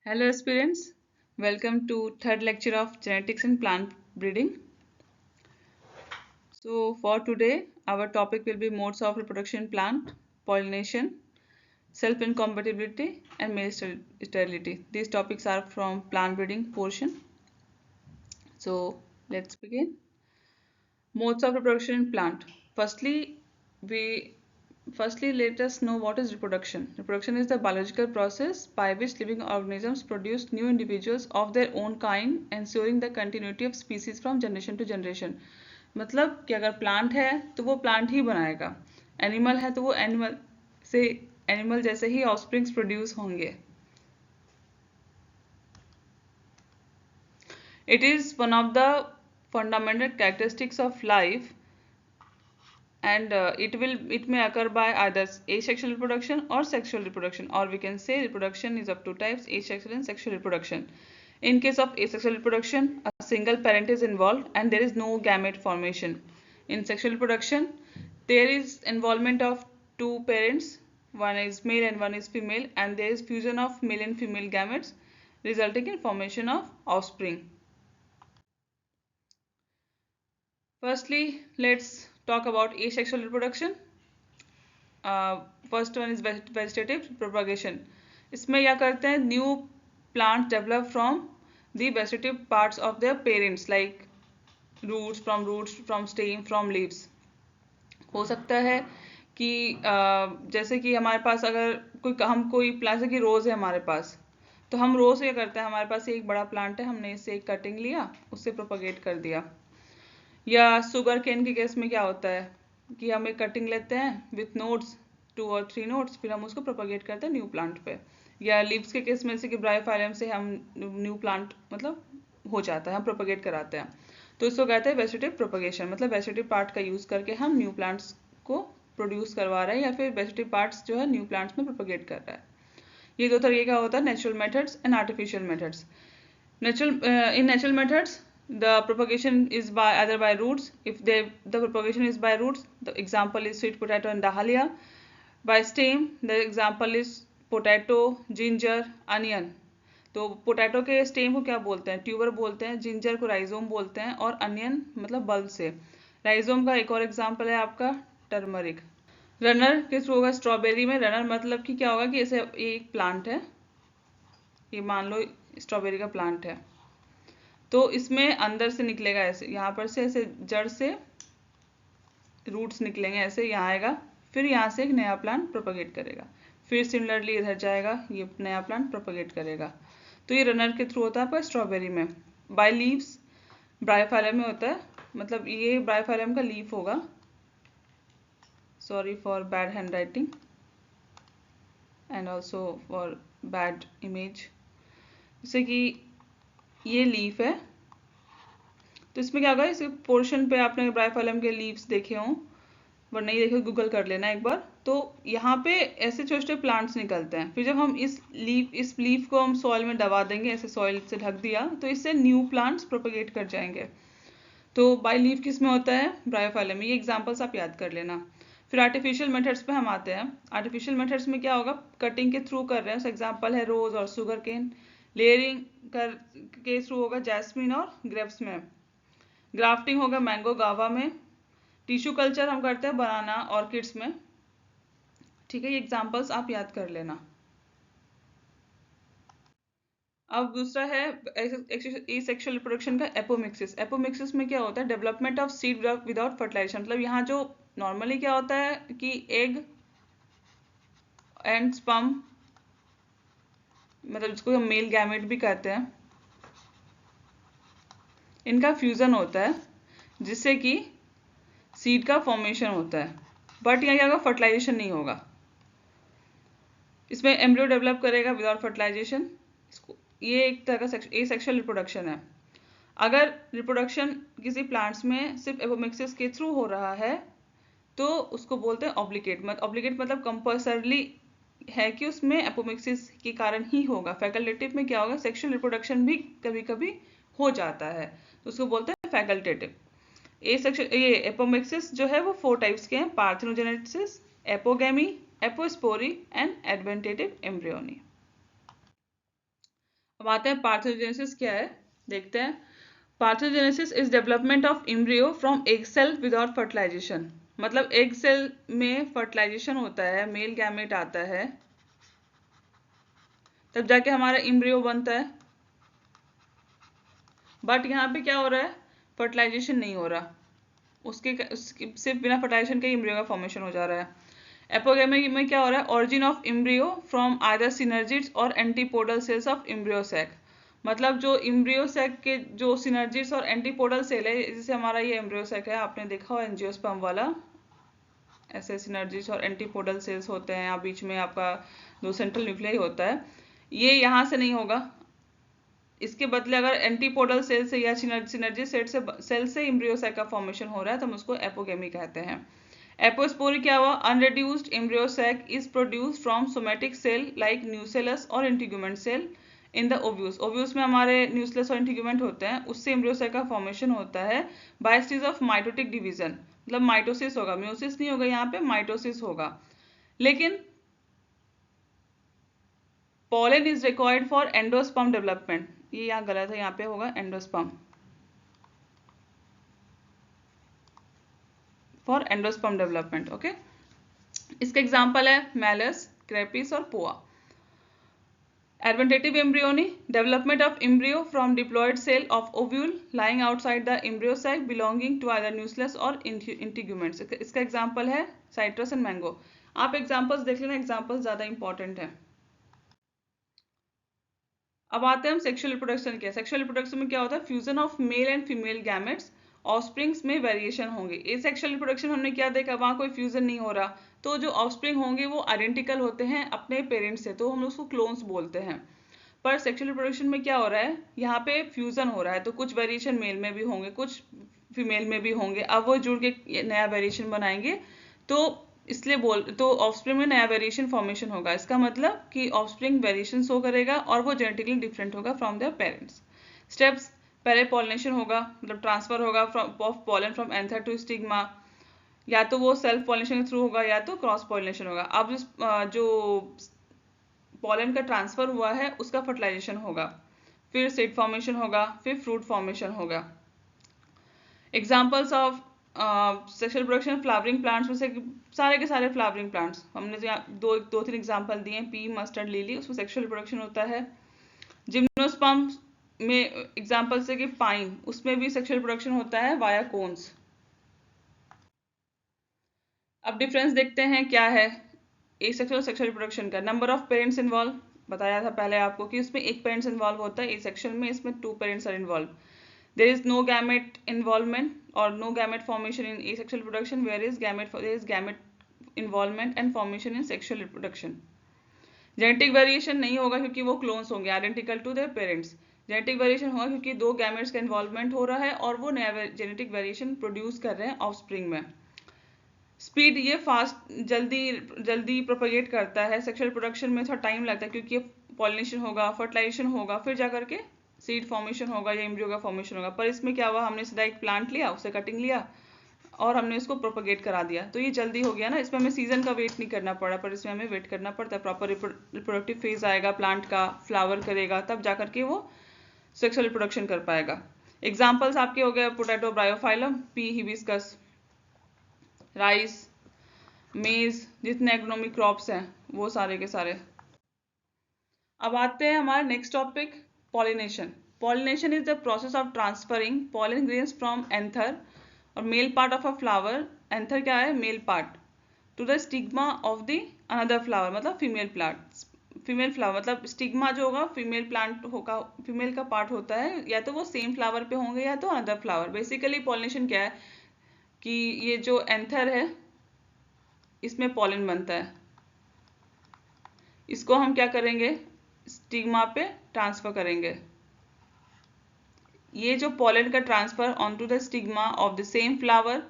Hello aspirants, welcome to third lecture of genetics and plant breeding. So for today, our topic will be modes of reproduction in plant, pollination, self-incompatibility and male sterility. These topics are from plant breeding portion. So let's begin. Modes of reproduction in plant. We Firstly, let us know what is reproduction. Reproduction is the biological process by which living organisms produce new individuals of their own kind, ensuring the continuity of species from generation to generation. मतलब कि अगर plant है तो वो plant ही बनाएगा, animal है तो वो एनिमल जैसे ही ऑफस्प्रिंग्स प्रोड्यूस होंगे. It is one of the fundamental characteristics of life and it may occur by either asexual reproduction or sexual reproduction, or we can say reproduction is of two types, asexual and sexual reproduction. In case of asexual reproduction, a single parent is involved and there is no gamete formation. In sexual reproduction, there is involvement of two parents, one is male and one is female, and there is fusion of male and female gametes resulting in formation of offspring. Firstly, let's talk about asexual reproduction. First one is vegetative propagation. इसमें क्या करते हैं, new plant develop from the vegetative parts of their parents like roots, from stem, from leaves. हो सकता है कि जैसे कि हमारे पास अगर कोई प्लांट, जैसे कि रोज़ है हमारे पास, तो हम रोज़ क्या करते हैं, हमारे पास एक बड़ा प्लांट है, हमने इससे एक कटिंग लिया, उससे प्रोपगेट कर दिया. या शुगर केन के केस में क्या होता है कि हम एक कटिंग लेते हैं विथ नोड्स, 2 और 3 नोड्स, फिर हम उसको प्रोपगेट करते हैं न्यू प्लांट पे. या लीव्स के केस में से कि ब्रायोफाइलम से हम न्यू प्लांट मतलब हो जाता है, हम प्रोपगेट कराते हैं. तो इसको कहते हैं वेजिटेटिव प्रोपगेशन. मतलब वेजिटेटिव पार्ट का यूज करके हम न्यू प्लांट्स को प्रोड्यूस करवा रहे हैं या फिर वेजिटेटिव पार्ट्स जो है न्यू प्लांट्स में प्रोपगेट कर रहा है. ये दो तरीके का होता है, natural methods and artificial methods. In natural methods, the propagation is by either by roots. If the propagation is by roots, the example is sweet potato and dahlia. By stem, the example is potato, ginger, onion. तो potato के stem को क्या बोलते हैं, tuber बोलते हैं. Ginger को rhizome बोलते हैं और अनियन मतलब बल्ब से. राइजोम का एक और एग्जाम्पल है आपका टर्मरिक. रनर के थ्रू होगा स्ट्रॉबेरी में. रनर मतलब कि क्या होगा कि ऐसे एक प्लांट है, ये मान लो स्ट्रॉबेरी का प्लांट है, तो इसमें अंदर से निकलेगा ऐसे, यहाँ पर से ऐसे जड़ से रूट्स निकलेंगे, ऐसे यहाँ आएगा, फिर यहाँ से एक नया प्लांट प्रोपगेट करेगा, फिर सिमिलरली इधर जाएगा, ये नया प्लांट प्रोपगेट करेगा. तो ये रनर के थ्रू होता है आपका स्ट्रॉबेरी में. बाय लीव्स ब्रायोफाइलम में होता है, मतलब ये ब्रायोफाइलम का लीफ होगा. Sorry for bad hand writing and also for bad image. जैसे कि ये लीफ है, तो इसमें क्या होगा, इस पोर्शन पे आपने ब्रायोफाइलम के लीव्स देखे हों, बट नहीं देखे गूगल कर लेना एक बार. तो यहाँ पे ऐसे छोटे छोटे प्लांट्स निकलते हैं. फिर जब हम इस लीफ को हम सॉइल में दबा देंगे, ऐसे सॉइल से ढक दिया, तो इससे न्यू प्लांट्स प्रोपगेट कर जाएंगे. तो बाय लीफ किस में होता है, ब्रायोफाइलम में. ये एग्जाम्पल्स आप याद कर लेना. फिर आर्टिफिशियल मेथड्स पे हम आते हैं. आर्टिफिशियल मेथड्स में क्या होगा, कटिंग के थ्रू कर रहे हैं. एग्जाम्पल है रोज और शुगर केन. लेयरिंग के थ्रू होगा जैस्मिन और ग्रेप्स में. ग्राफ्टिंग होगा मैंगो गावा में. टिश्यू कल्चर हम करते हैं बनाना ऑर्किड्स में. ठीक है, ये एग्जांपल्स आप याद कर लेना. अब दूसरा है एसेक्सुअल रिप्रोडक्शन का एपोमिक्सिस. एपोमिक्सिस में क्या होता है, development of seed without fertilisation. मतलब यहाँ जो नॉर्मली क्या होता है कि एग एंड स्पर्म, मतलब जिसको हम मेल गैमेट भी कहते हैं, इनका फ्यूजन होता है जिससे कि सीड का फॉर्मेशन होता है. बट यहाँ क्या होगा, फर्टिलाइजेशन नहीं होगा. इसमें एम्ब्रियो डेवलप करेगा विदाउट फर्टिलाइजेशन. ये एक तरह का एसेक्सुअल रिप्रोडक्शन है. अगर रिप्रोडक्शन किसी प्लांट्स में सिर्फ एपोमिक्सिस के थ्रू हो रहा है तो उसको बोलते हैं ऑब्लिगेट. ऑब्लिगेट मतलब कंपल्सरली है कि उसमें एपोमिक्सिस के कारण ही होगा. फैकल्टेटिव में क्या होगा, सेक्सुअल रिप्रोडक्शन भी कभी कभी हो जाता है, तो उसको बोलते हैं फैकल्टेटिव. ये एपोमिक्सिस जो है वो 4 टाइप्स के हैं, parthenogenesis, apogamy, apospory and adventitive embryony. अब आते हैं पार्थेनोजेनेसिस क्या है, देखते हैं। Parthenogenesis is development of embryo from egg cell without fertilisation. मतलब एग सेल में फर्टिलाइजेशन होता है, मेल गैमेट आता है, तब जाके हमारा एम्ब्रियो बनता है। बट यहाँ पे क्या हो रहा है, फर्टिलाइजेशन नहीं हो रहा, उसके सिर्फ बिना फर्टिलाइजेशन के एम्ब्रियो का फॉर्मेशन हो जा रहा है। एपोगेमी में क्या हो रहा है, origin of embryo from either synergids or antipodal cells of embryo sac. मतलब जो एम्ब्रियो सैक के जो सिनर्जिड्स और एंटीपोडल सेल है, जैसे हमारा ये एम्ब्रियो सैक है, आपने देखा हो एंजियोस्पर्म वाला, ऐसे सिनर्जिड्स और एंटीपोडल सेल्स होते हैं, यहाँ बीच में आपका दो सेंट्रल न्यूक्लियाई होता है। ये यहाँ से नहीं होगा, इसके बदले अगर एंटीपोडल सेल से या सिनर्जी सेल से एम्ब्रियो सैक का फॉर्मेशन हो रहा है तो हम उसको एपोगेमी कहते हैं। एपोस्पोरी क्या हुआ, unreduced embryo sac is produced from somatic cell like nucellus or integument cell in the ovules. Ovules में हमारे न्यूसेलस और इंटीग्यूमेंट होते हैं, उससे एम्ब्रियो सैक का फॉर्मेशन होता है by stage of mitotic division. मतलब माइटोसिस होगा, म्यूसिस नहीं होगा, यहाँ पे माइटोसिस होगा। लेकिन pollen is required for endosperm development, ये यहाँ गलत है, यहाँ पे होगा endosperm, for endosperm development. Okay, इसका एग्जांपल है मैलस, क्रेपिस और Poa. Adventitive embryony, development of embryo from diploid cell of ovule lying outside the embryo sac belonging to either nucleus or integuments. इसका एग्जांपल है citrus and mango. आप examples देख लेना, examples ज्यादा important है। अब आते हैं हम सेक्सुअल रिप्रोडक्शन के। सेक्सुअल रिप्रोडक्शन में क्या होता है, fusion of male and female gametes, offsprings में वेरिएशन होंगे। ए सेक्सुअल रिप्रोडक्शन हमने क्या देखा, वहां कोई फ्यूजन नहीं हो रहा, तो जो ऑफस्प्रिंग होंगे वो आइडेंटिकल होते हैं अपने पेरेंट्स से, तो हम उसको क्लोन्स बोलते हैं। पर सेक्सुअल रिप्रोडक्शन में क्या हो रहा है, यहाँ पे फ्यूजन हो रहा है, तो कुछ वेरिएशन मेल में भी होंगे, कुछ फीमेल में भी होंगे। अब वो जुड़ के नया वेरिएशन बनाएंगे, तो इसलिए तो ऑफस्प्रिंग में नया वेरिएशन फॉर्मेशन होगा। इसका मतलब कि ऑफस्प्रिंग वेरिएशन शो करेगा और वो जेनेटिकली डिफरेंट होगा फ्रॉम देयर पेरेंट्स। स्टेप्स, पहले पॉलिनेशन होगा, मतलब ट्रांसफर होगा of pollen from anther to stigma, या तो वो सेल्फ पॉलिनेशन के थ्रू होगा या तो क्रॉस पॉलिनेशन होगा। अब जो पॉलन का ट्रांसफर हुआ है उसका फर्टिलाइजेशन होगा, फिर सीड फॉर्मेशन होगा, फिर फ्रूट फॉर्मेशन होगा। Examples of sexual production flowering plants में से सारे के सारे फ्लावरिंग प्लांट्स हमने दो तीन एग्जाम्पल दिए, पी, मस्टर्ड, लिली, उसमें सेक्सुअल प्रोडक्शन होता है। जिम्नोस्पर्म में एग्जाम्पल से कि पाइन, उसमें भी सेक्सुअल प्रोडक्शन होता है वाया कोन्स। अब डिफरेंस देखते हैं क्या है एसेक्सुअल और सेक्सुअल रिप्रोडक्शन का। नंबर ऑफ पेरेंट्स इन्वॉल्व, बताया था पहले आपको कि उसमें एक पेरेंट्स इन्वॉल्व होता है, एसेक्सुअल में इसमें 2 parents are involve. There is no gamete involvement or no gamete formation in asexual reproduction, where is gamete involvement and formation in sexual reproduction. Genetic variation नहीं होगा क्योंकि वो क्लोन्स होंगे identical to their parents. Genetic variation होगा क्योंकि 2 gametes का involvement हो रहा है और वो नया जेनेटिक वेरिएशन प्रोड्यूस कर रहे हैं ऑफस्प्रिंग में। स्पीड, ये फास्ट जल्दी प्रोपेगेट करता है। सेक्सुअल प्रोडक्शन में थोड़ा टाइम लगता है क्योंकि पॉलिनेशन होगा, फर्टिलाइजेशन होगा, फिर जाकर के सीड फॉर्मेशन होगा या एम्ब्रियो का फॉर्मेशन होगा। पर इसमें क्या हुआ, हमने सीधा एक प्लांट लिया, उससे कटिंग लिया और हमने इसको प्रोपेगेट करा दिया, तो ये जल्दी हो गया ना। इसमें हमें सीजन का वेट नहीं करना पड़ा, पर इसमें हमें वेट करना पड़ता है। प्रॉपर रिप्रोडक्टिव फेज आएगा प्लांट का, फ्लावर करेगा, तब जाकर के वो सेक्सुअल रिप्रोडक्शन कर पाएगा। एग्जाम्पल्स आपके हो गए potato Bryophyllum, P hibiscus, rice, मेज, जितने एग्रोनॉमिक क्रॉप्स हैं वो सारे के सारे। अब आते हैं हमारा next topic, pollination. Pollination is the process of transferring pollen grains from anther or male part of a flower, anther क्या है male part, to the stigma of the another flower, मतलब फीमेल फ्लावर, मतलब stigma जो होगा female plant होगा, female का part होता है, या तो वो सेम फ्लावर पे होंगे या तो अनदर फ्लावर। बेसिकली पॉलिनेशन क्या है कि ये जो एंथर है इसमें पॉलन बनता है, इसको हम क्या करेंगे स्टिग्मा पे ट्रांसफर करेंगे। ये जो पॉलन का transfer onto the stigma of the same flower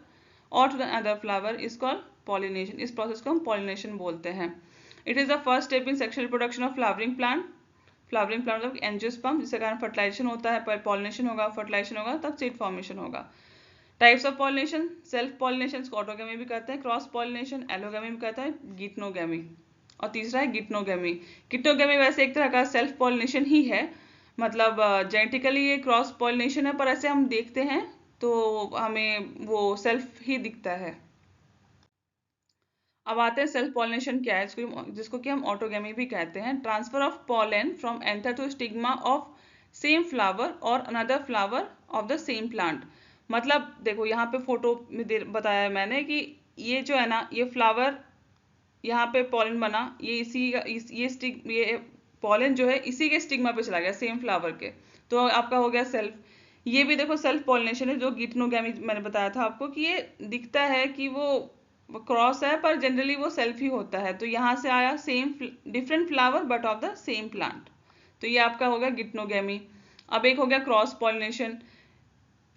or to the other flower is called pollination. इस प्रोसेस को हम पॉलिनेशन बोलते हैं। It is the first step in sexual reproduction of flowering plant. Flowering plant मतलब angiosperm, जिसके कारण fertilisation होता है, पर पॉलिनेशन होगा, फर्टिलाइजेशन होगा तब सीड फॉर्मेशन होगा। Types of pollination, self pollination को ऑटोगेमी भी कहते हैं, क्रॉस पॉलिनेशन एलोगेमी भी कहते हैं, गिटनोगेमी, और तीसरा है गिटनोगेमी। गिटनोगेमी वैसे एक तरह का सेल्फ पॉलिनेशन ही है, मतलब जेनेटिकली ये क्रॉस पॉलिनेशन है, पर ऐसे हम देखते हैं तो हमें वो सेल्फ ही दिखता है। अब आते हैं सेल्फ पॉलिनेशन क्या है, जिसको कि हम ऑटोगेमी भी कहते हैं। Transfer of pollen from anther to stigma of same flower or another flower of the same plant. मतलब देखो यहाँ पे फोटो में बताया मैंने कि ये जो है ना, ये फ्लावर, यहाँ पे पॉलन बना, ये ये पॉलन जो है इसी के स्टिग्मा पे चला गया सेम फ्लावर के, तो आपका हो गया सेल्फ। ये भी देखो सेल्फ पॉलिनेशन है, जो गिटनोगैमी मैंने बताया था आपको कि ये दिखता है कि वो क्रॉस है, पर जनरली वो सेल्फ ही होता है। तो यहाँ से आया same different flower but of the same plant, तो ये आपका हो गया गिटनोगैमी। अब एक हो गया cross pollination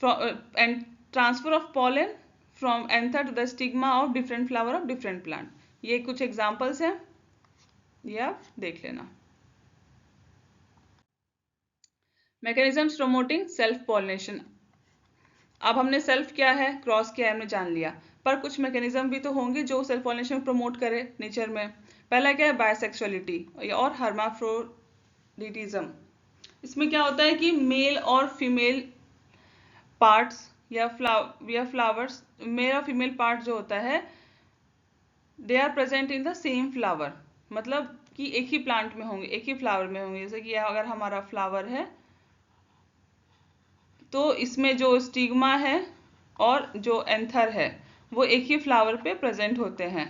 and transfer of pollen from anther to the stigma of different flower of different plant. ये कुछ एग्जांपल्स हैं, ये आप देख लेना। Mechanisms promoting self pollination. अब हमने सेल्फ क्या है, क्रॉस क्या है, हमने जान लिया, पर कुछ मैकेनिज्म भी तो होंगे जो सेल्फ पॉलिनेशन प्रमोट करे नेचर में। पहला क्या है, बायसेक्सुअलिटी और हर्माफ्रोडिटिज्म। इसमें क्या होता है कि मेल और फीमेल पार्ट्स या फ्लावर्स, मेल और फीमेल पार्ट जो होता है, they are present in the same flower. मतलब कि एक ही प्लांट में होंगे, एक ही फ्लावर में होंगे। जैसे कि अगर हमारा फ्लावर है तो इसमें जो स्टिग्मा है और जो एंथर है वो एक ही फ्लावर पे प्रेजेंट होते हैं।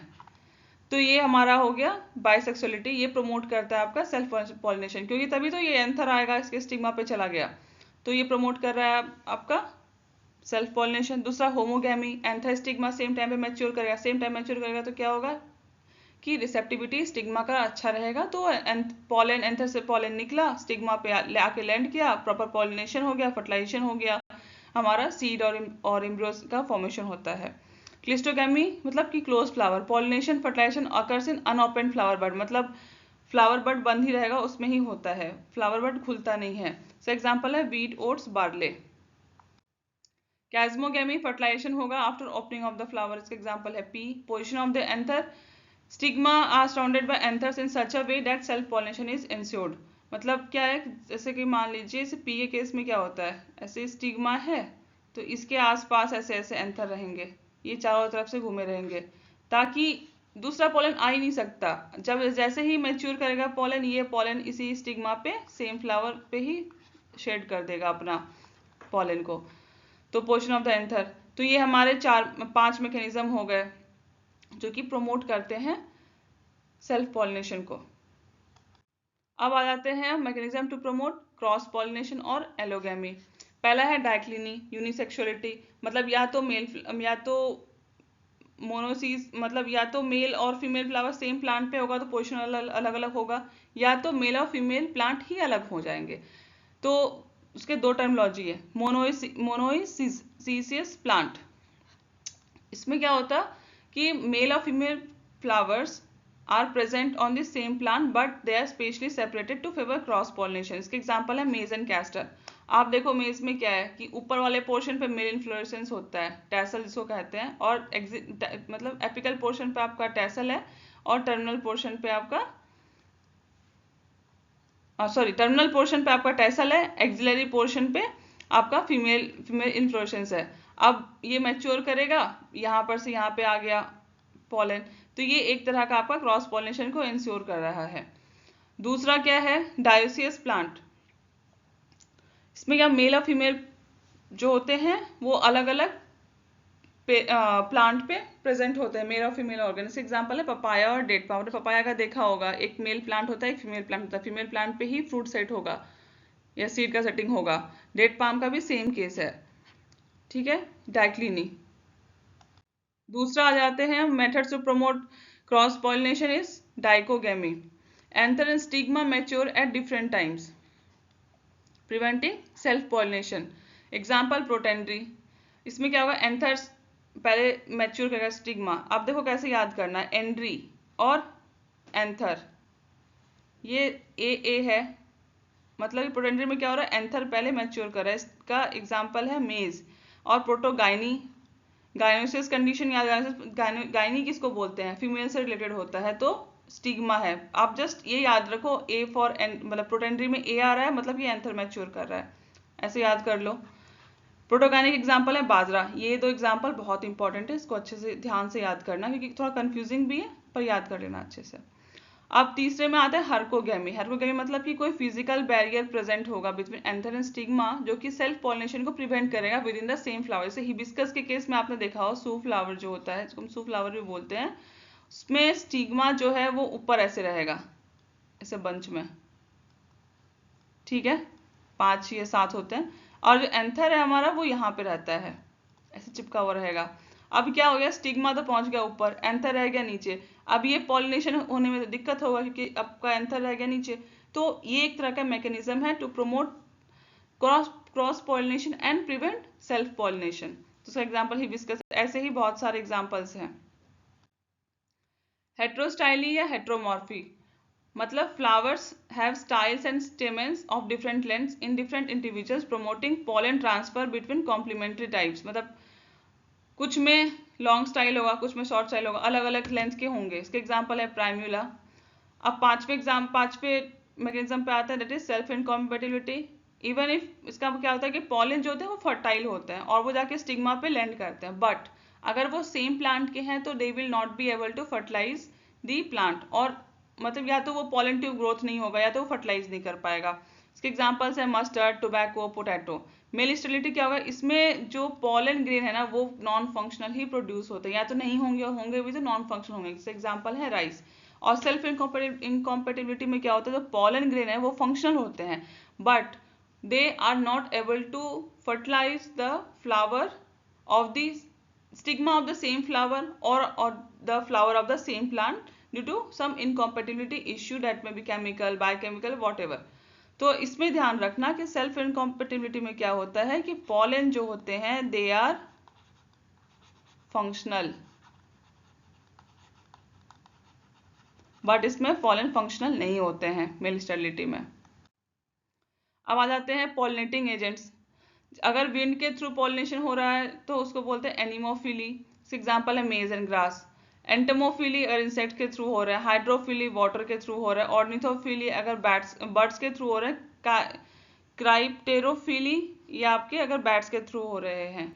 तो ये हमारा हो गया बाइसेक्सुअलिटी, ये प्रमोट करता है आपका सेल्फ पॉलिनेशन, क्योंकि तभी तो ये एंथर आएगा, इसके स्टिग्मा पे चला गया, तो ये प्रमोट कर रहा है आपका सेल्फ पॉलिनेशन। दूसरा homogamy, anther stigma same time पे मैच्योर करेगा, सेम टाइम मैच्योर करेगा तो क्या होगा कि रिसेप्टिविटी स्टिग्मा का अच्छा रहेगा, तो पॉलन, एंथर से पॉलन निकला, स्टिग्मा पे आके लैंड किया, प्रॉपर पॉलिनेशन हो गया, फर्टिलाइजेशन हो गया, हमारा सीड और एम्ब्रियोस का फॉर्मेशन होता है। क्लिस्टोगैमी मतलब कि close flower, pollination fertilisation occurs in unopen flower bud, मतलब फ्लावर बड बंद ही रहेगा, उसमें ही होता है, फ्लावर बड खुलता नहीं है। सो एग्जांपल है wheat, oats, barley. Chasmogamy, fertilisation होगा after opening of the flower, इसका एग्जांपल है pea. Position of the anther, stigma are surrounded by anthers in such a way that self pollination is ensured. मतलब क्या है, जैसे कि मान लीजिए इसे पी के केस में क्या होता है, ऐसे स्टिग्मा है तो इसके आसपास ऐसे ऐसे एंथर रहेंगे, ये चारों तरफ से घूमे रहेंगे, ताकि दूसरा पॉलन आ ही नहीं सकता। जब जैसे ही मैच्योर करेगा पॉलन, ये पॉलन इसी स्टिग्मा पे सेम फ्लावर पे ही शेड कर देगा अपना पॉलन को। तो पोजीशन ऑफ द एंथर, तो ये हमारे 4-5 मैकेनिज्म हो गए जो कि प्रमोट करते हैं सेल्फ पॉलिनेशन को। अब आ जाते हैं mechanism to promote cross pollination और एलोगैमी। पहला है डाइक्लिनी, यूनिसेक्सुअलिटी, मतलब या तो मेल या तो मोनोसीज, मतलब या तो मेल और फीमेल फ्लावर सेम प्लांट पे होगा तो पोजीशन अलग अलग होगा, या तो मेल और फीमेल प्लांट ही अलग हो जाएंगे। तो उसके दो टर्मिनोलॉजी है, मोनोइसियस प्लांट। इसमें क्या होता कि मेल और female flowers are present on the same plant but they are specially separated to favour cross pollination. इसके एग्जांपल है मेज एंड कैस्टर। आप देखो मेज में क्या है कि ऊपर वाले पोर्शन पे मेल इन्फ्लोरेसेंस होता है, टैसल जिसको कहते हैं, और मतलब एपिकल पोर्शन पे आपका टैसल है, और टर्मिनल पोर्शन पे आपका टर्मिनल पोर्शन पे आपका टैसल है, एक्सिलरी पोर्शन पे आपका फीमेल इन्फ्लोरेसेंस है। अब ये मैच्योर करेगा, यहाँ पर से यहाँ पे आ गया पॉलन, तो ये एक तरह का आपका क्रॉस पॉलिनेशन को इंश्योर कर रहा है। दूसरा क्या है, डायोसियस प्लांट। इसमें क्या मेल और फीमेल जो होते हैं वो अलग अलग प्लांट पे प्रेजेंट होते हैं, मेल और फीमेल ऑर्गन। इसके एग्जांपल है पपाया और डेट पाम। पपाया का देखा होगा, एक मेल प्लांट होता है, एक फीमेल प्लांट होता है, फीमेल प्लांट पे ही फ्रूट सेट होगा या सीड का सेटिंग होगा। डेट पाम का भी सेम केस है, ठीक है, डाइक्लिनी। दूसरा आ जाते हैं methods to promote cross pollination is dichogamy. Anther and stigma mature at different times preventing self pollination. Example protandry. इसमें क्या होगा, एंथर्स पहले मैच्योर करेगा स्टिग्मा। अब देखो कैसे याद करना है, एंड्री और एंथर, ये ए है, मतलब प्रोटेंड्री में क्या हो रहा है, एंथर पहले मैच्योर कर रहा है। इसका एग्जाम्पल है मेज। और प्रोटोगाइनी, गायनोसिस कंडीशन याद, गायनी किसको बोलते हैं, फीमेल से रिलेटेड होता है, तो स्टिग्मा है। आप जस्ट ये याद रखो, ए फॉर मतलब प्रोटेंडरी में ए आ रहा है मतलब ये एंथर मैच्योर कर रहा है, ऐसे याद कर लो। प्रोटोगैनिक एग्जाम्पल है बाजरा। ये दो एग्जाम्पल बहुत इंपॉर्टेंट है, इसको अच्छे से ध्यान से याद करना क्योंकि थोड़ा कंफ्यूजिंग भी है, पर याद कर लेना अच्छे से। अब तीसरे में आता है हर्कोगेमी। हर्कोगेमी मतलब कि कोई फिजिकल बैरियर प्रेजेंट होगा बिटवीन एंथर एंड स्टिग्मा जो कि सेल्फ पॉलिनेशन को प्रिवेंट करेगा with in the same flower. जैसे हिबिस्कस के केस में आपने देखा हो, सू फ्लावर जो होता है, जिसको हम सू फ्लावर भी बोलते हैं, उसमें स्टिग्मा जो है वो ऊपर ऐसे रहेगा, ऐसे बंच में, ठीक है, 5 या 7 होते हैं, और जो एंथर है हमारा वो यहाँ पे रहता है, ऐसे चिपका हुआ रहेगा। अब क्या हो गया, स्टिग्मा तो पहुंच गया ऊपर, एंथर रह गया नीचे। अब ये पॉलिनेशन होने में तो दिक्कत होगा क्योंकि आपका एंथर रह गया नीचे। तो ये एक तरह का मैकेनिज्म है to promote cross pollination and prevent self pollination. तो उसका एग्जाम्पल हिबिस्कस, ऐसे ही बहुत सारे एग्जाम्पल्स हैं। हेट्रोस्टाइली या हेट्रोमॉर्फी मतलब flowers have styles and stamens of different lengths in different individuals promoting pollen transfer between complementary types. मतलब कुछ में लॉन्ग स्टाइल होगा, कुछ में शॉर्ट स्टाइल होगा, अलग अलग लेंथ के होंगे। इसके एग्जांपल है प्राइम्यूला। अब पांचवे मैकेनिज्म पे आता है, that is self incompatibility. Even if इसका क्या होता है कि पॉलन जो होते हैं वो फर्टाइल होते हैं और वो जाके स्टिग्मा पे लैंड करते हैं, बट अगर वो सेम प्लांट के हैं तो they will not be able to fertilize the plant, और मतलब या तो वो पॉलन ट्यूब ग्रोथ नहीं होगा या तो वो फर्टिलाइज नहीं कर पाएगा। इसके एग्जांपल्स है mustard, tobacco, potato. Male sterility क्या होगा, इसमें जो पॉलन ग्रेन है ना वो नॉन फंक्शनल ही प्रोड्यूस होते हैं, या तो नहीं होंगे और होंगे भी तो नॉन फंक्शनल होंगे। जैसे एग्जांपल है राइस। और सेल्फ इनकॉम्पेटिबिलिटी में क्या होता है, जो पॉलन ग्रेन है वो फंक्शनल होते हैं but they are not able to fertilize the flower of the stigma of the same flower or the flower of the same plant due to some incompatibility issue that may be chemical, biochemical, whatever। तो इसमें ध्यान रखना कि self incompatibility में क्या होता है कि पॉलन जो होते हैं दे आर फंक्शनल, बट इसमें पॉलन फंक्शनल नहीं होते हैं मेल स्टेरिलिटी में। अब आ जाते हैं पॉलिनेटिंग एजेंट्स। अगर विंड के थ्रू पॉलिनेशन हो रहा है तो उसको बोलते हैं एनिमोफिली। एग्जाम्पल है मेज एंड ग्रास। एंटमोफिली अगर इंसेक्ट के थ्रू हो रहा है, हाइड्रोफिली वाटर के थ्रू हो रहा है, ऑर्निथोफिली अगर बर्ड्स के थ्रू हो रहा है, क्राइप्टेरोफिली ये आपके अगर बैट्स के थ्रू हो रहे हैं।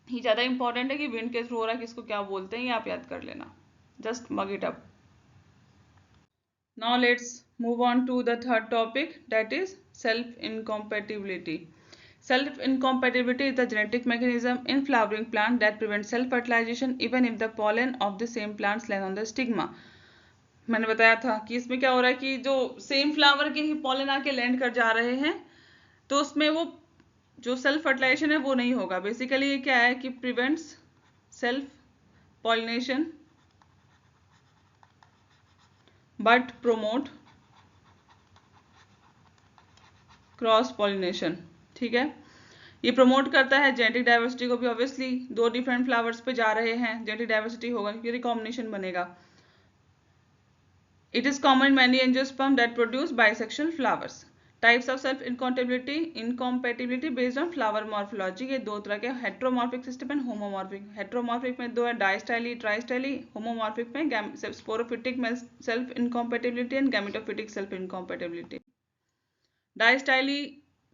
ये ज़्यादा इंपॉर्टेंट है कि विंड के थ्रू हो रहा है किसको क्या बोलते हैं, ये आप याद कर लेना, just mug it up. Now let's move on to the third topic, that is self incompatibility. Self incompatibility is the genetic mechanism in flowering plant that prevents self fertilization even if the pollen of the same plants land on the stigma। मैंने बताया था कि इसमें क्या हो रहा है कि जो सेम फ्लावर के ही पॉलन आके लैंड कर जा रहे हैं तो उसमें वो जो सेल्फ फर्टिलाइजेशन है वो नहीं होगा। बेसिकली ये क्या है कि prevents self pollination but promote cross pollination, ठीक है। ये प्रमोट करता है जेनेटिक डाइवर्सिटी को भी, ऑब्वियसली दो डिफरेंट फ्लावर्स पे जा रहे हैं, जेनेटिक डाइवर्सिटी होगा क्योंकि रिकॉम्बिनेशन बनेगा। It is common in many angiosperm that produce bisexual flowers. Types of self incompatibility based on flower morphology. ये दो तरह के, heteromorphic system and homomorphic. Heteromorphic में दो है, डाइस्टाइली, ट्राइस्टाइली। होमोमॉर्फिक में स्पोरोफिटिक में self incompatibility and gametophytic self incompatibility. Distyly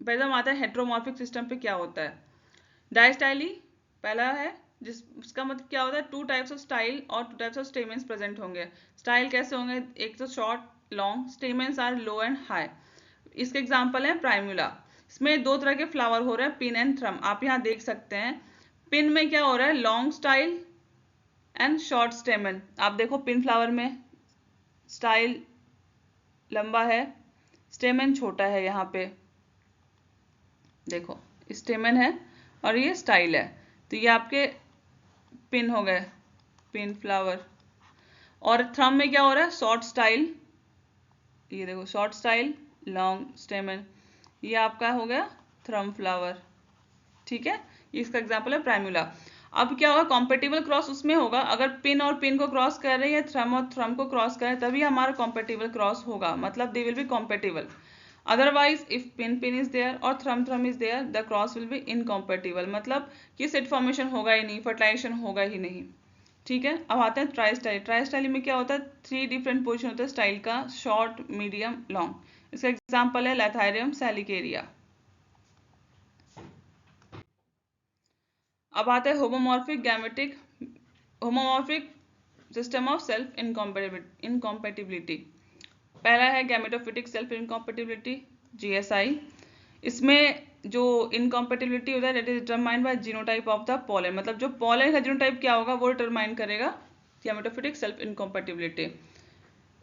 पैदम आता है हेट्रोमॉर्फिक सिस्टम पे। क्या होता है डाइस्टाइली, पहला है जिसका मतलब क्या होता है, 2 टाइप्स ऑफ स्टाइल और 2 टाइप्स ऑफ स्टेमेंस प्रेजेंट होंगे। स्टाइल कैसे होंगे, एक तो short long, stamens are low and high. इसके एग्जांपल है प्राइम्यूला। इसमें 2 तरह के फ्लावर हो रहे हैं, पिन एंड थ्रम। आप यहाँ देख सकते हैं पिन में क्या हो रहा है, लॉन्ग स्टाइल एंड शॉर्ट स्टेमन। आप देखो पिन फ्लावर में स्टाइल लंबा है, स्टेमन छोटा है। यहाँ पे देखो स्टेमन है और ये स्टाइल है, तो ये आपके पिन हो गए, पिन फ्लावर। और थ्रम में क्या हो रहा है, शॉर्ट स्टाइल, ये देखो शॉर्ट स्टाइल, लॉन्ग स्टेमन, ये आपका हो गया थ्रम फ्लावर, ठीक है। इसका एग्जांपल है प्राइम्यूला। अब क्या होगा, कॉम्पेटिबल क्रॉस उसमें होगा अगर पिन और पिन को क्रॉस कर रहे हैं, थ्रम और थ्रम को क्रॉस कर रहे हैं, तभी हमारा कॉम्पेटिबल क्रॉस होगा, मतलब दे will be compatible. Otherwise if pin is there or thrum is there, the cross will be incompatible, मतलब कि सेट फॉर्मेशन होगा ही नहीं, फर्टिलाइजेशन होगा ही नहीं, ठीक है, अब आते हैं ट्राई स्टाइल। ट्राई स्टाइल में क्या होता है, 3 डिफरेंट पोजिशन होते हैं स्टाइल का, शॉर्ट, मीडियम, लॉन्ग। इसका एग्जाम्पल है लैथारियम सैलिकेरिया। अब आता है homomorphic gametic homomorphic system of self incompatibility. पहला है गैमेटोफिटिक सेल्फ इनकॉम्पेटिबिलिटी, GSI। इसमें जो इनकॉम्पेटिबिलिटी होता है that is determined bye genotype of the pollen, मतलब जो पॉलन का जीनोटाइप क्या होगा वो डिटरमाइन करेगा gametophytic self incompatibility.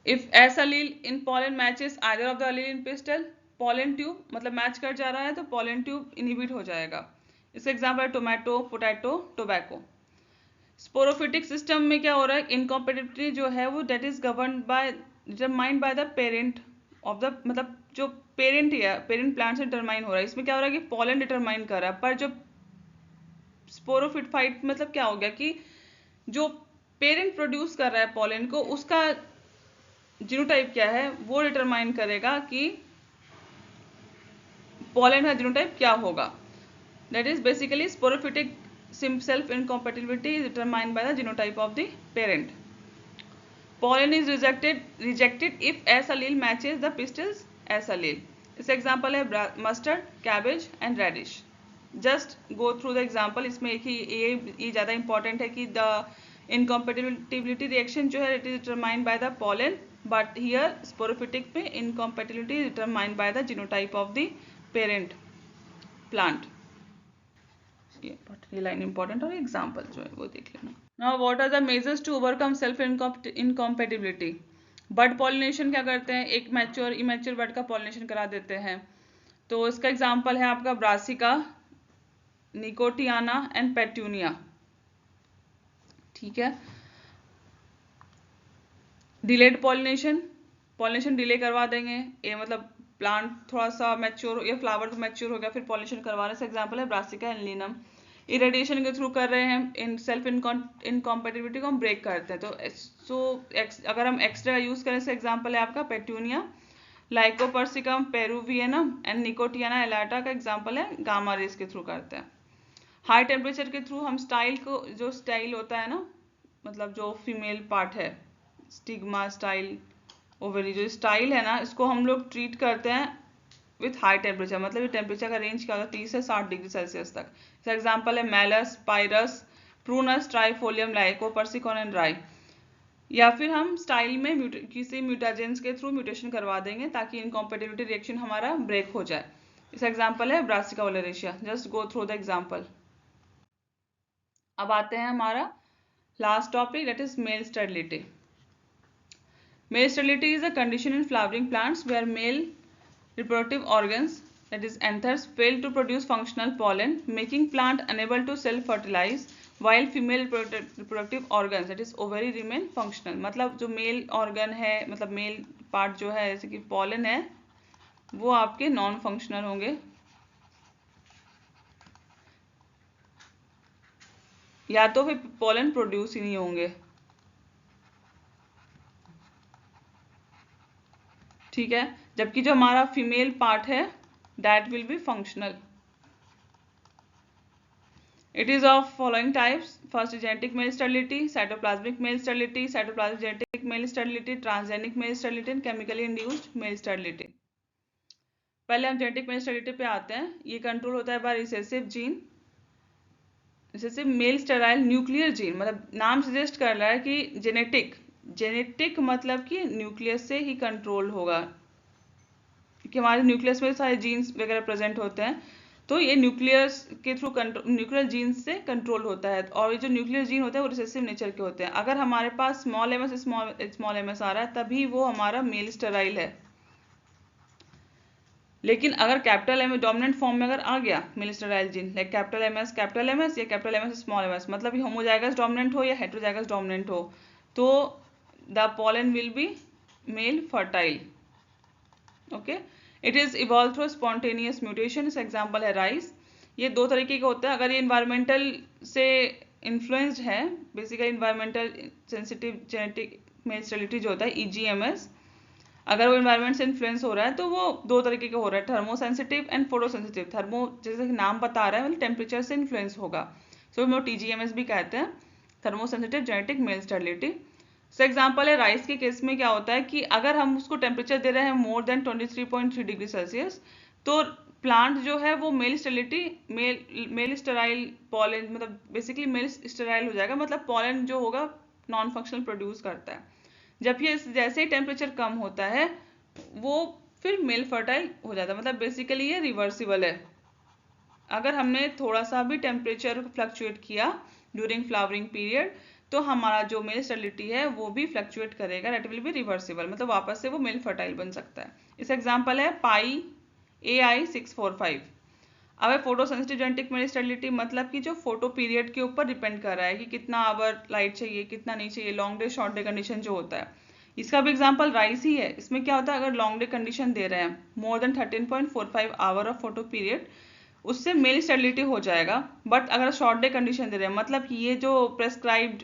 If S allele in pollen matches either of the allele in pistil, pollen tube मतलब मैच कर जा रहा है तो पॉलन ट्यूब इनहिबिट हो जाएगा। इसका एग्जाम्पल है tomato, potato, tobacco. Sporophytic system में क्या हो रहा है, इनकॉम्पेटिबिलिटी जो है वो that is govern by determined by the parent of the, मतलब जो पेरेंट है, पेरेंट प्लांट से डिटरमाइन हो रहा है। इसमें क्या हो रहा है कि पॉलन डिटरमाइन कर रहा है, पर जो स्पोरोफिट मतलब क्या हो गया कि जो पेरेंट प्रोड्यूस कर रहा है पॉलन को, उसका जीनोटाइप क्या है वो डिटरमाइन करेगा कि पॉलन का जीनोटाइप क्या होगा। That is basically sporophytic self incompatibility is determined by the genotype of the parent. Pollen is rejected if S allele matches the pistil's S allele. इस एग्जाम्पल है mustard, cabbage and radish. Just go through the example. इसमें एक ही ये ज़्यादा important है कि the incompatibility reaction जो है it is determined by the pollen, but here sporophytic में incompatibility is determined by the genotype of the parent plant. ये लाइन इंपॉर्टेंट और एग्जाम्पल जो है वो देख लेना। Now what are the measures to overcome self incompatibility. Bud pollination क्या करते हैं, एक मैच्योर इमैच्योर बर्ड का पॉलिनेशन करा देते हैं। तो इसका एग्जाम्पल है आपका ब्रासिका, निकोटियाना एंड पेट्यूनिया। ठीक है। डिलेड पॉलिनेशन, पॉलिनेशन डिले करवा देंगे, ये मतलब प्लांट थोड़ा सा मैच्योर या फ्लावर तो मैच्योर हो गया फिर पॉलिनेशन करवाने से, एग्जांपल है ब्रासिका एंड लिनम। इरेडिएशन के थ्रू कर रहे हैं, इन सेल्फ इनकॉम्पेटिबिलिटी को हम ब्रेक करते हैं। तो अगर हम एक्सरे का यूज करें, से एग्जांपल है आपका पेट्यूनिया, लाइकोपर्सिकम पेरुवियनम एंड निकोटियाना एलाटा का एग्जांपल है गामा रेस के थ्रू करते हैं। हाई टेम्परेचर के थ्रू हम स्टाइल को, जो स्टाइल होता है ना, मतलब जो फीमेल पार्ट है, स्टिग्मा, स्टाइल, ओवरी, जो स्टाइल है ना, इसको हम लोग ट्रीट करते हैं विथ हाई टेम्परेचर। मतलब ये टेम्परेचर का रेंज क्या होता है, 30 से 60 डिग्री सेल्सियस तक। इसका एग्जांपल है Malus, Pyrus, Prunus, Trifolium, Lycopersicon and rye. या फिर हम स्टाइल में किसी म्यूटाजेंस के थ्रू म्यूटेशन करवा देंगे ताकि इनकॉम्पेटिबिलिटी रिएक्शन हमारा ब्रेक हो जाए। इसका एग्जांपल है brassica ओलेरेशिया। Just go through the example. अब आते हैं हमारा last topic, that is male sterility. Male sterility is a condition in flowering plants where male reproductive organs, that is anthers, fail to produce functional pollen, making plant unable to self-fertilize, while female reproductive organs, that is ovary, remain functional. मतलब जो mail organ है, मतलब male part जो है जैसे कि pollen है, वो आपके नॉन फंक्शनल होंगे या तो फिर pollen प्रोड्यूस ही नहीं होंगे। ठीक है, जबकि जो हमारा फीमेल पार्ट है that will be functional. It is of following types. First genetic male sterility, cytoplasmic male sterility, cytoplasmic genetic male sterility, transgenic male sterility and chemically induced male sterility. पहले हम जेनेटिक मेल स्टेरिलिटी पे आते हैं। ये control होता है by recessive gene, recessive male sterile nuclear gene. मतलब नाम सजेस्ट कर रहा है कि जेनेटिक मतलब कि न्यूक्लियस से ही कंट्रोल होगा, क्योंकि हमारे न्यूक्लियस में सारे जीन्स वगैरह प्रेजेंट होते हैं, तो ये न्यूक्लियस के थ्रू न्यूक्लियर जीन्स से कंट्रोल होता है। और ये जो न्यूक्लियर जीन होते हैं वो रिसेसिव नेचर के होते हैं। अगर हमारे पास स्मॉल एम एस आ रहा है तभी वो हमारा मेल स्टेराइल है। लेकिन अगर कैपिटल एम डोमिनेंट फॉर्म में अगर आ गया male sterile gene, like capital M S या capital M S small M S, मतलब ये होमोजाइगस डोमिनेंट हो या हेटेरोजाइगस डोमिनेंट हो, तो the pollen will be male fertile. Okay, it is evolved through spontaneous mutation. इस एग्जाम्पल है rice. ये दो तरीके का होता है। अगर ये इन्वायरमेंटल से इन्फ्लुएंस्ड है, basically environmental sensitive genetic male sterility जो होता है EGMS, अगर वो इन्वायरमेंट से इन्फ्लुएंस हो रहा है तो वो दो तरीके का हो रहा है, थर्मोसेंसिटिव एंड फोटोसेंसिटिव। थर्मो जैसे कि नाम बता रहा है मतलब टेम्परेचर से इन्फ्लुएंस होगा, सो वो TGMS भी कहते हैं। Thermosensitive genetic male sterility. So example है राइस के केस में क्या होता है कि अगर हम उसको टेम्परेचर दे रहे हैं मोर देन 23.3 डिग्री सेल्सियस, तो प्लांट जो है वो male sterility, male sterile pollen, मतलब बेसिकली मेल स्टेराइल हो जाएगा, मतलब पॉलन जो होगा नॉन फंक्शनल प्रोड्यूस करता है। जबकि जैसे ही टेम्परेचर कम होता है वो फिर मेल फर्टाइल हो जाता है, मतलब बेसिकली ये रिवर्सिबल है। अगर हमने थोड़ा सा भी टेम्परेचर फ्लक्चुएट किया ड्यूरिंग फ्लावरिंग पीरियड, तो हमारा जो मेल स्टेरिलिटी है वो भी फ्लक्चुएट करेगा, दैट विल बी रिवर्सिबल, मतलब वापस से वो मेल फर्टाइल बन सकता है। इस एग्जाम्पल है पाई AI645। अब है photo sensitive genetic male sterility, मतलब कि जो फोटो पीरियड के ऊपर डिपेंड कर रहा है कि कितना आवर लाइट चाहिए, कितना नहीं चाहिए, long day short day condition जो होता है। इसका भी एग्जांपल राइस ही है। इसमें क्या होता है, अगर लॉन्ग डे कंडीशन दे रहे हैं more than 13.45 hour of photo period, उससे मेल स्टेरिलिटी हो जाएगा। बट अगर शॉर्ट डे कंडीशन दे रहे हैं, मतलब कि ये जो प्रेस्क्राइब्ड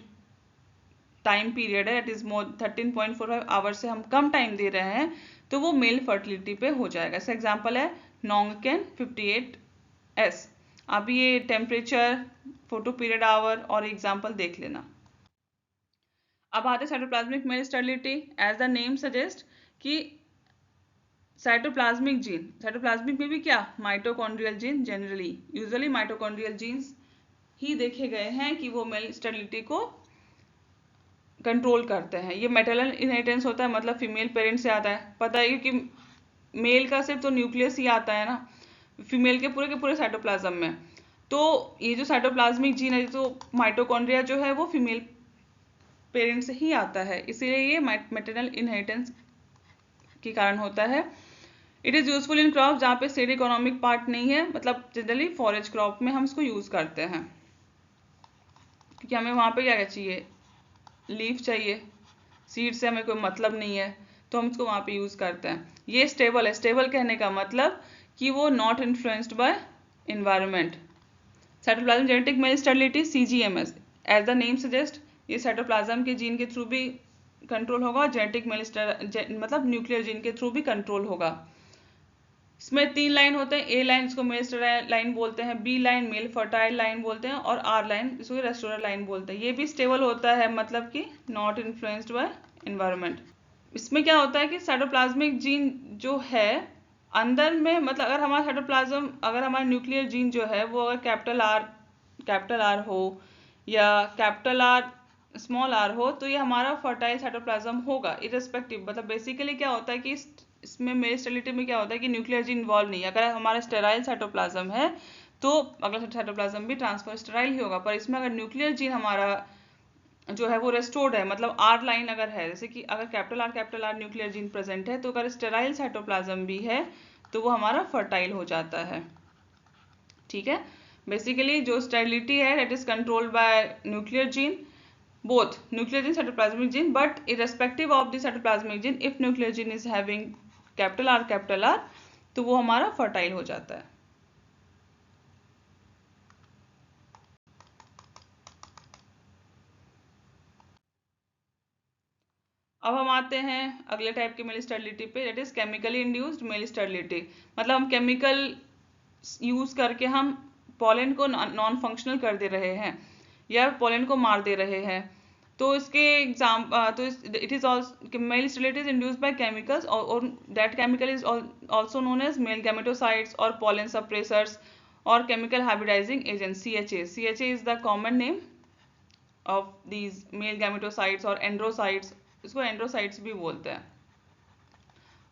टाइम पीरियड है, इट इज मोर 13.45 आवर से हम कम टाइम दे रहे हैं, तो वो मेल फर्टिलिटी पे हो जाएगा। इसका एग्जांपल है नोंगकेन 58S। अब ये टेम्परेचर, फोटो पीरियड आवर और एग्जांपल देख लेना। अब आते हैं cytoplasmic male sterility. As the name suggest कि साइटोप्लाज्मिक जीन, साइटोप्लाज्मिक में भी क्या, mitochondrial gene, generally usually mitochondrial genes ही देखे गए हैं कि वो मेल स्टेरिलिटी को कंट्रोल करते हैं। ये मैटरनल इनहेरिटेंस होता है, मतलब फीमेल पेरेंट से आता है। पता है कि मेल का सिर्फ तो न्यूक्लियस ही आता है ना, फीमेल के पूरे साइटोप्लाज्म में। तो ये जो साइटोप्लाज्मिक जीन है, तो माइटोकॉन्ड्रिया जो है वो फीमेल पेरेंट से ही आता है, इसीलिए ये मैटरनल इनहेरिटेंस के कारण होता है। It is useful in crop जहाँ पे सीड इकोनॉमिक पार्ट नहीं है, मतलब जनरली फॉरेज क्रॉप में हम इसको यूज करते हैं, क्योंकि हमें वहाँ पे क्या चाहिए, लीफ चाहिए, सीड से हमें कोई मतलब नहीं है, तो हम इसको वहाँ पे यूज करते हैं। ये स्टेबल है, स्टेबल कहने का मतलब कि वो not influenced by environment. Cytoplasm genetic male sterility CGMS, as the name suggest, ये साइटोप्लाज्म के जीन के थ्रू भी कंट्रोल होगा, जेनेटिक मेल मतलब न्यूक्लियर जीन के थ्रू भी कंट्रोल होगा। इसमें 3 लाइन होते हैं। A लाइन इसको मेल स्टेराइल लाइन बोलते हैं, B line male fertile line बोलते हैं, और R लाइन इसको रेस्टोरर लाइन बोलते हैं। ये भी स्टेबल होता है, मतलब कि नॉट इन्फ्लुएंस्ड बाय एनवायरनमेंट। इसमें क्या होता है कि साइटोप्लाज्मिक जीन जो है अंदर में, मतलब अगर हमारा साइटोप्लाज्म, अगर हमारा न्यूक्लियर जीन जो है वो अगर कैपिटल आर हो या कैपिटल आर स्मॉल आर हो, तो ये हमारा फर्टाइल साइटोप्लाज्म होगा इररिस्पेक्टिव। मतलब बेसिकली क्या होता है कि इसमें मेल स्टेरिलिटी में क्या होता है कि न्यूक्लियर जीन इन्वॉल्व नहीं है। अगर हमारा स्टेराइल साइटोप्लाज्म है तो अगला साइटोप्लाज्म भी ट्रांसफर स्टेराइल ही होगा। पर इसमें अगर न्यूक्लियर जीन हमारा जो है वो रेस्टोर्ड है, मतलब R लाइन अगर है, जैसे कि अगर capital R nuclear gene present है, तो अगर स्टेराइल साइटोप्लाज्म भी है तो वो हमारा फर्टाइल हो जाता है। ठीक है, बेसिकली जो स्टेरिलिटी है that is controlled by nuclear gene, both nuclear gene cytoplasmic gene, but irrespective of the cytoplasmic gene, if nuclear gene is having capital R, तो वो हमारा फर्टाइल हो जाता है। अब हम आते हैं अगले टाइप की मेल स्टेरिलिटी पे, that is chemically induced male sterility. मतलब हम केमिकल यूज करके हम पॉलन को नॉन फंक्शनल कर दे रहे हैं या पॉलन को मार दे रहे हैं। तो इसके एग्जाम तो it is also male sterility is induced by chemicals, और that chemical is also known as male gametocides और पॉलन सप्रेसर्स और chemical hybridizing agent CHA। CHA is the common name of these male gametocides और androcides, इसको एंड्रोसाइड्स भी बोलते हैं।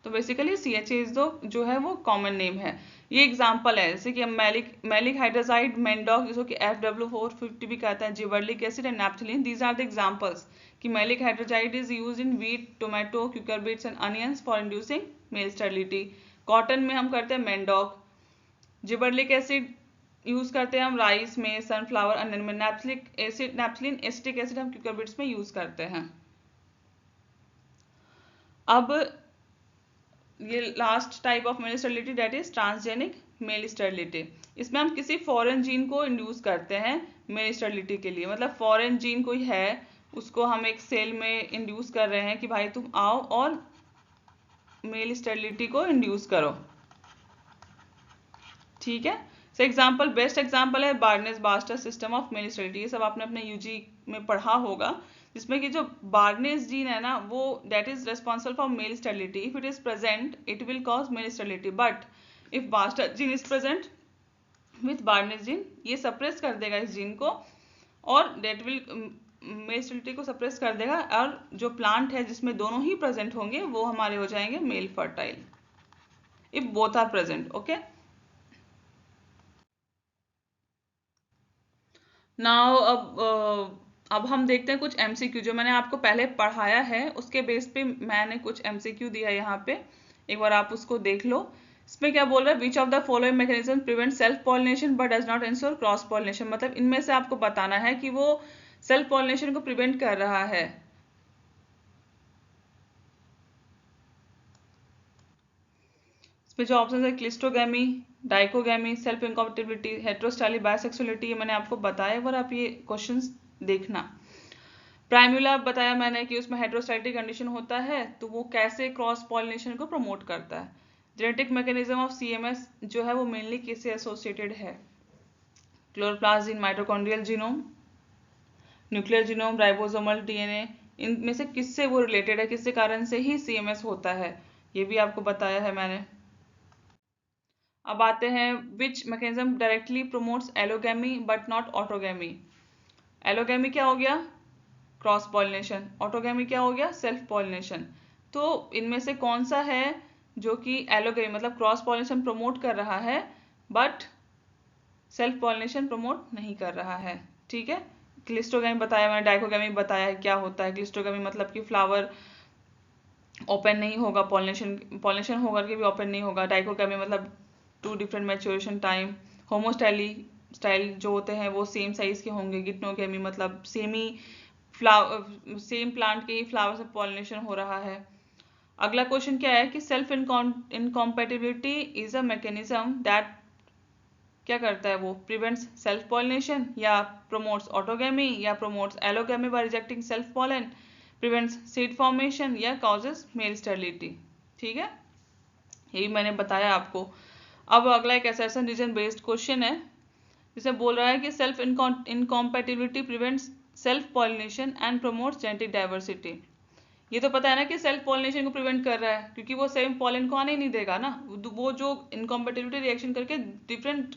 तो basically CHA is जो है वो कॉमन नेम है। ये एग्जांपल है, जैसे कि मैलिक हाइड्रोजाइड, मेंडॉक, जिसको कि FW450 भी कहते हैं, gibberellic acid and naphthalene, these are the examples कि maleic hydrazide is used in wheat, tomato, cucurbits and onions for inducing male sterility. Cotton में हम करते हैं मेंडॉक। जिबरलिक एसिड यूज करते हैं हम राइस में, सनफ्लावर, अनियन में। नैप्थलीन एसिटिक एसिड हम क्यूकरबीट्स में यूज करते हैं। अब ये last type of male sterility that is transgenic male sterility. इसमें हम किसी फॉरेन जीन को इंड्यूस करते हैं मेल स्टेरिलिटी के लिए, मतलब फॉरेन जीन कोई है उसको हम एक सेल में इंड्यूस कर रहे हैं कि भाई तुम आओ और मेल स्टेरिलिटी को इंड्यूस करो। ठीक है, सो एग्जाम्पल, बेस्ट एग्जाम्पल है baldness bastard system of male sterility. ये सब आपने अपने यूजी में पढ़ा होगा, जिसमें कि जो बार्नेस जीन है ना, वो that is responsible for male sterility. If it is present it will cause male sterility, but if bastard gene is present with baldness gene, ये सप्रेस कर देगा इस जीन को, और दैट विल मेल स्टेरिलिटी को सप्रेस कर देगा, और जो प्लांट है जिसमें दोनों ही प्रेजेंट होंगे वो हमारे हो जाएंगे male fertile, if both are present. Okay, now अब हम देखते हैं कुछ एमसीक्यू जो मैंने आपको पहले पढ़ाया है, उसके बेस पे मैंने कुछ एमसीक्यू दिया है यहाँ पे, एक बार आप उसको देख लो। इसमें क्या बोल रहा है, which of the following mechanism prevent self pollination but does not ensure cross pollination. मतलब इनमें से आपको बताना है कि वो सेल्फ पॉलिनेशन को प्रिवेंट कर रहा है। इसमें जो ऑप्शन है, क्लिस्टोगैमी, डाइकोगैमी, सेल्फ इनकॉम्पेटिबिलिटी, हेट्रोस्टाइली, बायसेक्सुअलिटी, ये मैंने आपको बताया, और आप ये क्वेश्चंस देखना। प्राइम्यूला बताया मैंने कि उसमें हेट्रोस्टाइलिटी कंडीशन होता है, तो वो कैसे क्रॉस पॉलिनेशन को प्रमोट करता है। जेनेटिक मैकेनिज्म ऑफ सीएमएस जो है वो मेनली किससे एसोसिएटेड है, chloroplast gene, mitochondrial genome, nuclear genome, ribosomal DNA, इनमें से किससे वो रिलेटेड है, किसके कारण से ही सीएमएस होता है, ये भी आपको बताया है मैंने। अब आते हैं, which mechanism directly promotes allogamy but not autogamy. Allogamy क्या हो गया, क्रॉस पॉलिनेशन, ऑटोगैमी क्या हो गया, सेल्फ पॉलिनेशन। तो इनमें से कौन सा है जो कि एलोगैमी मतलब क्रॉस पॉलिनेशन प्रमोट कर रहा है बट सेल्फ पॉलिनेशन प्रमोट नहीं कर रहा है। ठीक है, क्लिस्टोगैमी बताया मैंने, डाइकोगैमी बताया है क्या होता है। क्लिस्टोगैमी मतलब कि फ्लावर ओपन नहीं होगा, पॉलिनेशन होकर के भी ओपन नहीं होगा। डाइकोगैमी मतलब two different maturation time. Homostyly style जो होते हैं वो सेम साइज के होंगे। गिटनोगैमी मतलब सेम प्लांट के ही फ्लावर से पॉलिनेशन हो रहा है। अगला क्वेश्चन क्या है कि self incompatibility is a mechanism that क्या करता है, वो प्रिवेंट्स सेल्फ पॉलिनेशन, या प्रमोट्स ऑटोगैमी, या promotes allogamy by rejecting self pollen, prevents seed formation, या कॉजेस मेल स्टेरिलिटी। ठीक है, यही मैंने बताया आपको। अब अगला एक असर्शन रीजन बेस्ड क्वेश्चन है, जिसमें बोल रहा है कि self incompatibility prevents self pollination and promotes genetic diversity. ये तो पता है ना कि सेल्फ पॉलिनेशन को प्रिवेंट कर रहा है, क्योंकि वो सेम पॉलन को आने ही नहीं देगा ना, वो जो इनकॉम्पेटिबिलिटी रिएक्शन करके डिफरेंट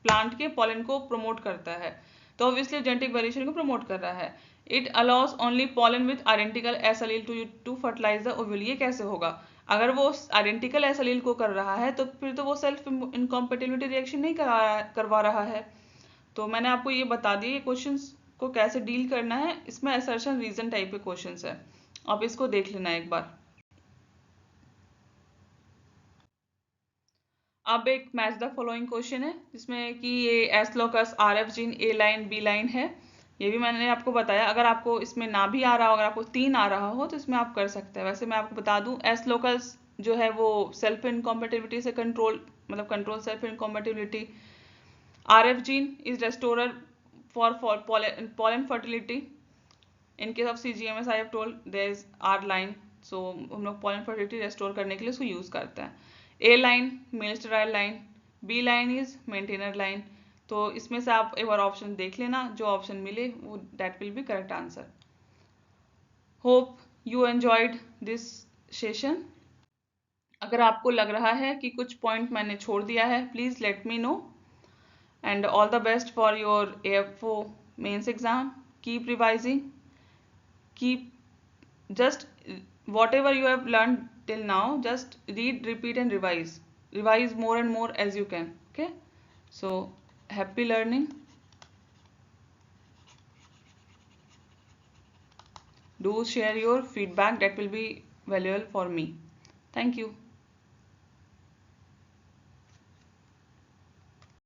प्लांट के पॉलन को प्रमोट करता है, तो ऑब्वियसली जेनेटिक वेरिएशन को प्रमोट कर रहा है। It allows only pollen with identical S allele to fertilize the ovule. ये कैसे होगा, अगर वो आइडेंटिकल एस एलील को कर रहा है तो फिर तो वो सेल्फ इनकॉम्पेटिबिलिटी रिएक्शन नहीं करवा रहा है। तो मैंने आपको ये बता दिया ये क्वेश्चंस को कैसे डील करना है। इसमें असर्शन रीजन टाइप के क्वेश्चंस है, आप इसको देख लेना एक बार। अब एक मैच द फॉलोइंग क्वेश्चन है, जिसमें कि ये S locus R F gene A line B line है। ये भी मैंने आपको बताया, अगर आपको इसमें ना भी आ रहा हो, अगर आपको 3 आ रहा हो तो इसमें आप कर सकते हैं। वैसे मैं आपको बता दूं, एस लोकस जो है वो सेल्फ इनकॉम्पेटिबिलिटी से कंट्रोल मतलब control self incompatibility. Are F gene is restorer for pollen fertility. In case of CGMS I have told there is R line, so हम लोग pollen fertility restore करने के लिए उसको यूज करते हैं। A line mail sterile line, B line is maintainer line. तो इसमें से आप एक बार ऑप्शन देख लेना, जो ऑप्शन मिले वो that will be correct answer. Hope you enjoyed this session. अगर आपको लग रहा है कि कुछ पॉइंट मैंने छोड़ दिया है, please let me know, and all the best for your AFO mains exam. Keep revising, keep just whatever you have learned till now, just read, repeat and revise more and more as you can. Okay, so happy learning. Do share your feedback, that will be valuable for me. Thank you.